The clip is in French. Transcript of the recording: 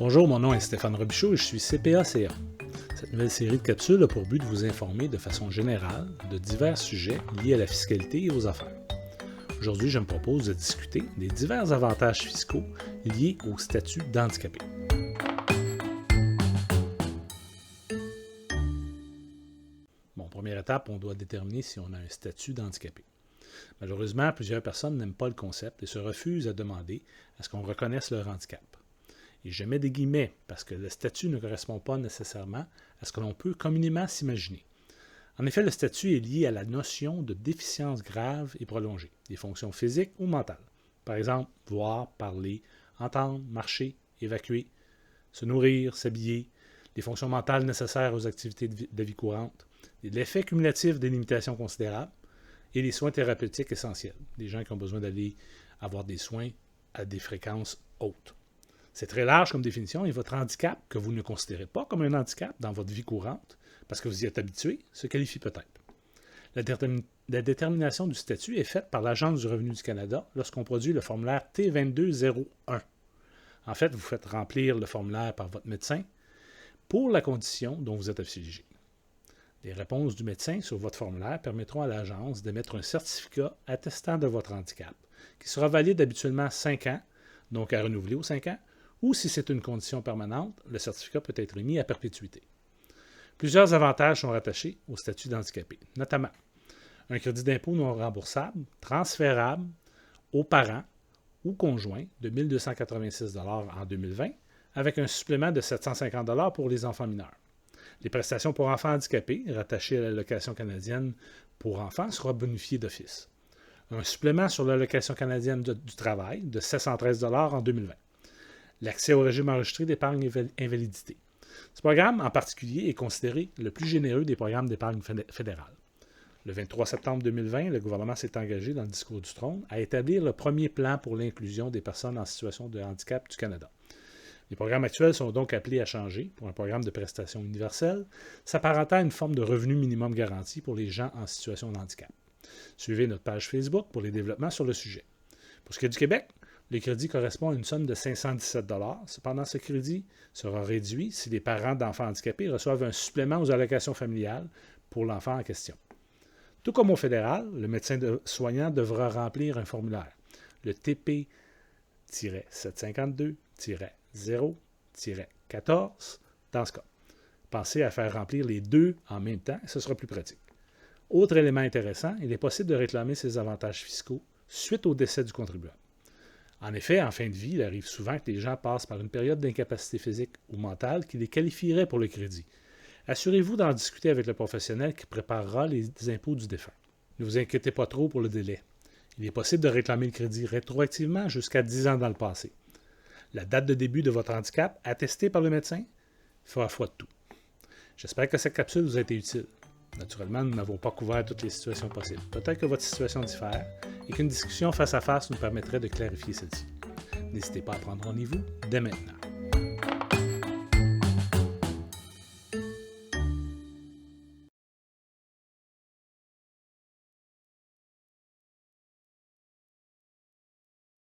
Bonjour, mon nom est Stéphane Robichaud et je suis CPA-CA. Cette nouvelle série de capsules a pour but de vous informer de façon générale de divers sujets liés à la fiscalité et aux affaires. Aujourd'hui, je me propose de discuter des divers avantages fiscaux liés au statut d'handicapé. Bon, première étape, on doit déterminer si on a un statut d'handicapé. Malheureusement, plusieurs personnes n'aiment pas le concept et se refusent à demander à ce qu'on reconnaisse leur handicap. Et je mets des guillemets parce que le statut ne correspond pas nécessairement à ce que l'on peut communément s'imaginer. En effet, le statut est lié à la notion de déficience grave et prolongée, des fonctions physiques ou mentales. Par exemple, voir, parler, entendre, marcher, évacuer, se nourrir, s'habiller, les fonctions mentales nécessaires aux activités de vie courante, l'effet cumulatif des limitations considérables et les soins thérapeutiques essentiels, des gens qui ont besoin d'aller avoir des soins à des fréquences hautes. C'est très large comme définition et votre handicap, que vous ne considérez pas comme un handicap dans votre vie courante, parce que vous y êtes habitué, se qualifie peut-être. La détermination du statut est faite par l'Agence du revenu du Canada lorsqu'on produit le formulaire T2201. En fait, vous faites remplir le formulaire par votre médecin pour la condition dont vous êtes affligé. Les réponses du médecin sur votre formulaire permettront à l'agence d'émettre un certificat attestant de votre handicap, qui sera valide habituellement 5 ans, donc à renouveler aux 5 ans, ou si c'est une condition permanente, le certificat peut être émis à perpétuité. Plusieurs avantages sont rattachés au statut d'handicapé, notamment un crédit d'impôt non remboursable, transférable aux parents ou conjoints de 1 286 $ en 2020, avec un supplément de 750 $ pour les enfants mineurs. Les prestations pour enfants handicapés, rattachées à l'allocation canadienne pour enfants, seront bonifiées d'office. Un supplément sur l'allocation canadienne du travail de 713 $ en 2020. L'accès au régime enregistré d'épargne invalidité. Ce programme, en particulier, est considéré le plus généreux des programmes d'épargne fédérale. Le 23 septembre 2020, le gouvernement s'est engagé dans le discours du trône à établir le premier plan pour l'inclusion des personnes en situation de handicap du Canada. Les programmes actuels sont donc appelés à changer pour un programme de prestations universelles, s'apparentant à une forme de revenu minimum garanti pour les gens en situation de handicap. Suivez notre page Facebook pour les développements sur le sujet. Pour ce qui est du Québec, le crédit correspond à une somme de 517 $. Cependant, ce crédit sera réduit si les parents d'enfants handicapés reçoivent un supplément aux allocations familiales pour l'enfant en question. Tout comme au fédéral, le médecin soignant devra remplir un formulaire, le TP-752-0-14 dans ce cas. Pensez à faire remplir les deux en même temps, ce sera plus pratique. Autre élément intéressant, il est possible de réclamer ces avantages fiscaux suite au décès du contribuable. En effet, en fin de vie, il arrive souvent que les gens passent par une période d'incapacité physique ou mentale qui les qualifierait pour le crédit. Assurez-vous d'en discuter avec le professionnel qui préparera les impôts du défunt. Ne vous inquiétez pas trop pour le délai. Il est possible de réclamer le crédit rétroactivement jusqu'à 10 ans dans le passé. La date de début de votre handicap, attestée par le médecin, fera foi de tout. J'espère que cette capsule vous a été utile. Naturellement, nous n'avons pas couvert toutes les situations possibles. Peut-être que votre situation diffère et qu'une discussion face à face nous permettrait de clarifier celle-ci. N'hésitez pas à prendre rendez-vous dès maintenant.